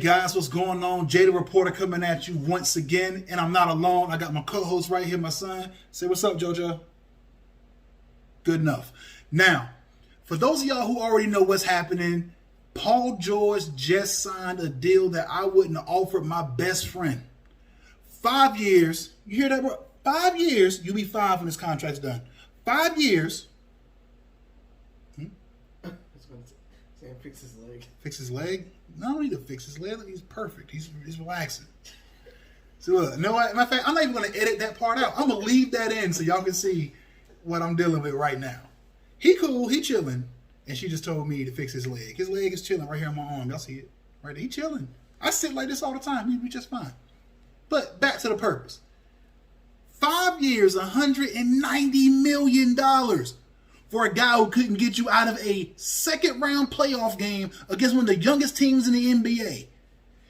guys, what's going on? Jada Reporter coming at you once again, and I'm not alone. I got my co-host right here, my son. Say what's up, Jojo. Good enough. Now, for those of y'all who already know what's happening, Paul George just signed a deal that I wouldn't have offered my best friend. 5 years. You hear that, bro? 5 years. You'll be fine when this contract's done. 5 years. Fix his leg. Fix his leg? No, I don't need to fix his leg. He's perfect. He's relaxing. So look, you know what? Matter of fact, I'm not even going to edit that part out. I'm going to leave that in so y'all can see what I'm dealing with right now. He cool. He chilling. And she just told me to fix his leg. His leg is chilling right here on my arm. Y'all see it? Right there. He chilling. I sit like this all the time. He'd be just fine. But back to the purpose. 5 years, $190 million. For a guy who couldn't get you out of a second-round playoff game against one of the youngest teams in the NBA.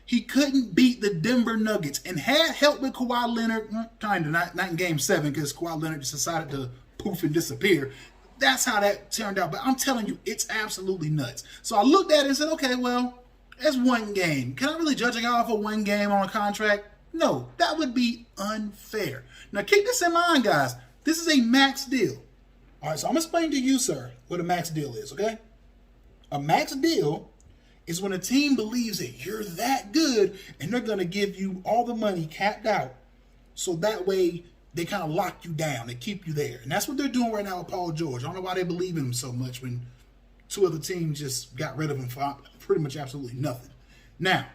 He couldn't beat the Denver Nuggets and had help with Kawhi Leonard, kind of, not in Game 7 because Kawhi Leonard just decided to poof and disappear. That's how that turned out. But I'm telling you, it's absolutely nuts. So I looked at it and said, okay, well, that's one game. Can I really judge a guy off of one game on a contract? No, that would be unfair. Now, keep this in mind, guys. This is a max deal. All right, so I'm going to explain to you, sir, what a max deal is, okay? A max deal is when a team believes that you're that good and they're going to give you all the money capped out so that way they kind of lock you down. They keep you there. And that's what they're doing right now with Paul George. I don't know why they believe in him so much when two other teams just got rid of him for pretty much absolutely nothing. Now,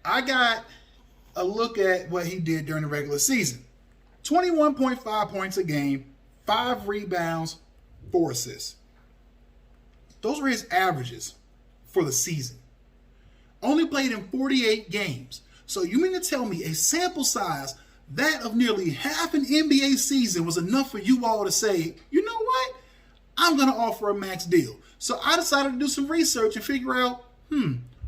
I got a look at what he did during the regular season. 21.5 points a game. 5 rebounds, 4 assists. Those were his averages for the season. Only played in 48 games. So you mean to tell me a sample size that of nearly half an NBA season was enough for you all to say, you know what? I'm going to offer a max deal. So I decided to do some research and figure out,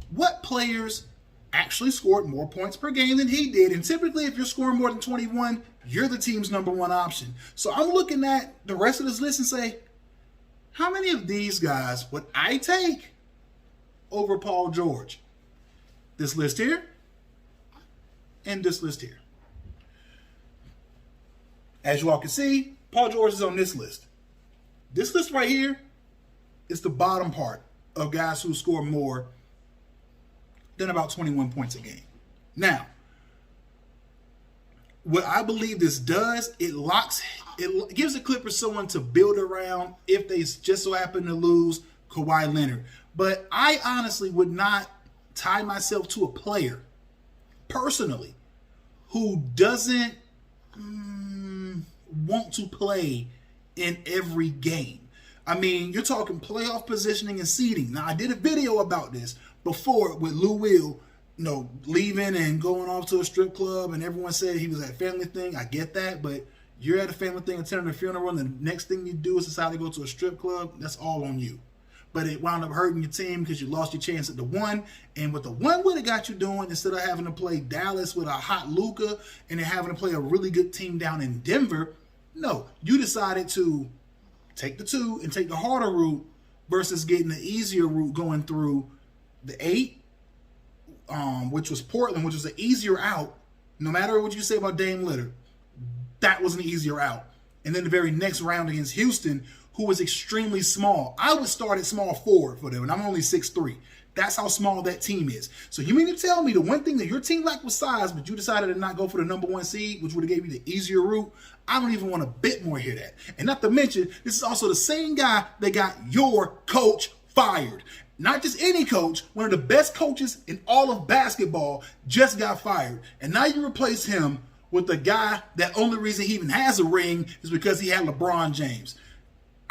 what players actually scored more points per game than he did. And typically, if you're scoring more than 21, you're the team's #1 option. So I'm looking at the rest of this list and say, how many of these guys would I take over Paul George? This list here and this list here. As you all can see, Paul George is on this list. This list right here is the bottom part of guys who score more than about 21 points a game. Now, what I believe this does, it gives the Clippers someone to build around if they just so happen to lose Kawhi Leonard. But I honestly would not tie myself to a player, personally, who doesn't want to play in every game. I mean, you're talking playoff positioning and seeding. Now, I did a video about this before with Lou Will, leaving and going off to a strip club, and everyone said he was at a family thing. I get that, but you're at a family thing, attending a funeral, and the next thing you do is decide to go to a strip club. That's all on you. But it wound up hurting your team because you lost your chance at the one. And what the one would have got you doing, instead of having to play Dallas with a hot Luka and then having to play a really good team down in Denver, no, you decided to take the 2 and take the harder route versus getting the easier route going through the 8, which was Portland, which was an easier out. No matter what you say about Dame Lillard, that was an easier out. And then the very next round against Houston, who was extremely small. I would start at small forward for them, and I'm only 6'3". That's how small that team is. So you mean to tell me the one thing that your team lacked was size, but you decided to not go for the #1 seed, which would have gave you the easier route? I don't even want a bit more hear that. And not to mention, this is also the same guy that got your coach fired. Not just any coach, one of the best coaches in all of basketball just got fired. And now you replace him with a guy that only reason he even has a ring is because he had LeBron James.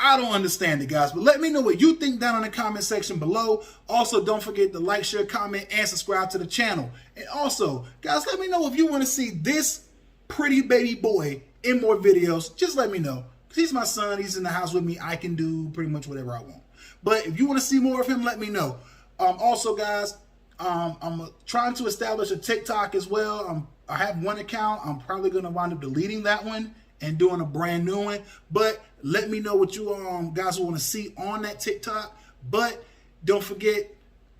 I don't understand it, guys, but let me know what you think down in the comment section below. Also, don't forget to like, share, comment, and subscribe to the channel. And also, guys, let me know if you want to see this pretty baby boy in more videos. Just let me know. Because he's my son. He's in the house with me. I can do pretty much whatever I want. But if you want to see more of him, let me know. Also, guys, I'm trying to establish a TikTok as well. I have one account. I'm probably going to wind up deleting that one and doing a brand new one. But let me know what you guys want to see on that TikTok. But don't forget,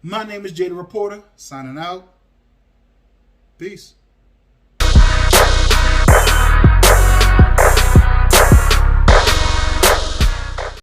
My name is Jada Reporter, signing out. Peace.